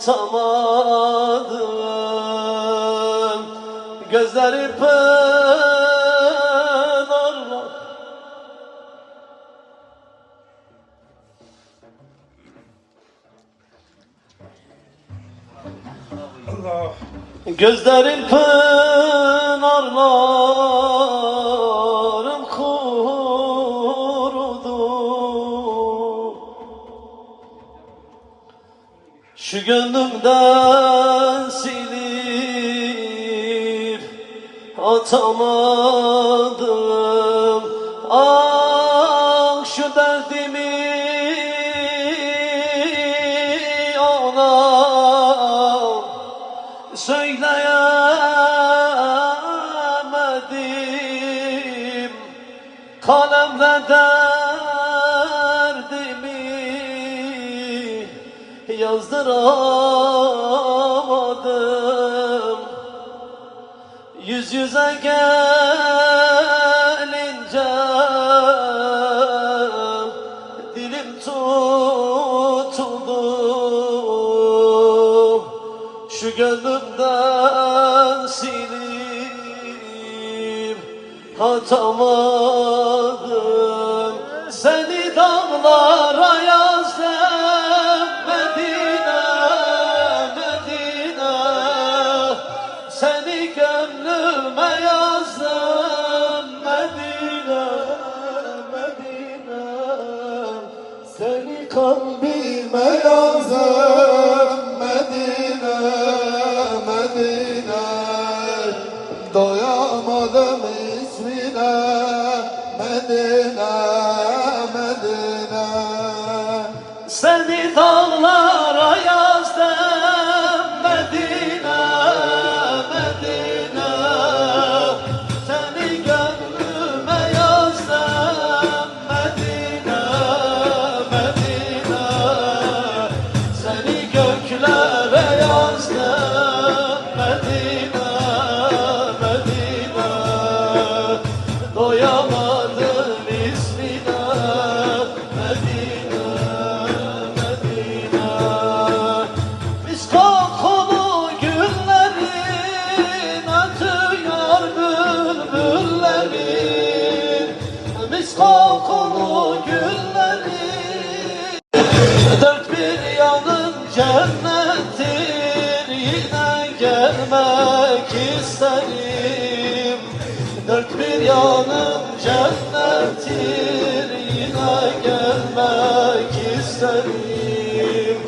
atamadım. Gözleri pınarlar, Allah. gözlerim pınarlarım kurudu. Şu gönlümden silip atamadım. Ah şu derdimi ona söyleyemedim. Kalemle derdimi yazdıramadım. Yüz yüze gelince dilim tutuldu. Şu gönlümden silip atamadım. Seni dağlara yazdım Medine, Medine. Seni gönlüme yazdım Medine, Medine. Seni kalbime yazdım Medine, Medine. Doyamadım ismine Medine, Medine. Seni dağlara yazdım Medine, Medine. Seni gönlüme yazdım Medine, Medine. Seni göklere yazdım Medine, Medine. Doyamadım ismine Medine, Medine. Mis kokulu güllerin ötüyor bülbüllerin. Mis kokulu güllerin dört bir yanın cennettir. Yine gelmek isterim. Dört bir yanın cennettir. Yine gelmek isterim.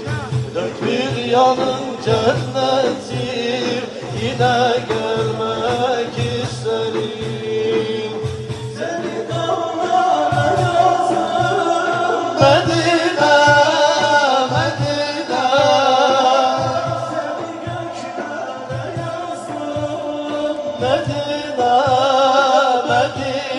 Dört bir yanın cennettir. Yine gelmek isterim. Seni dağlara yazdım Medine, Medine. Seni göklere yazdım Medine, Medine.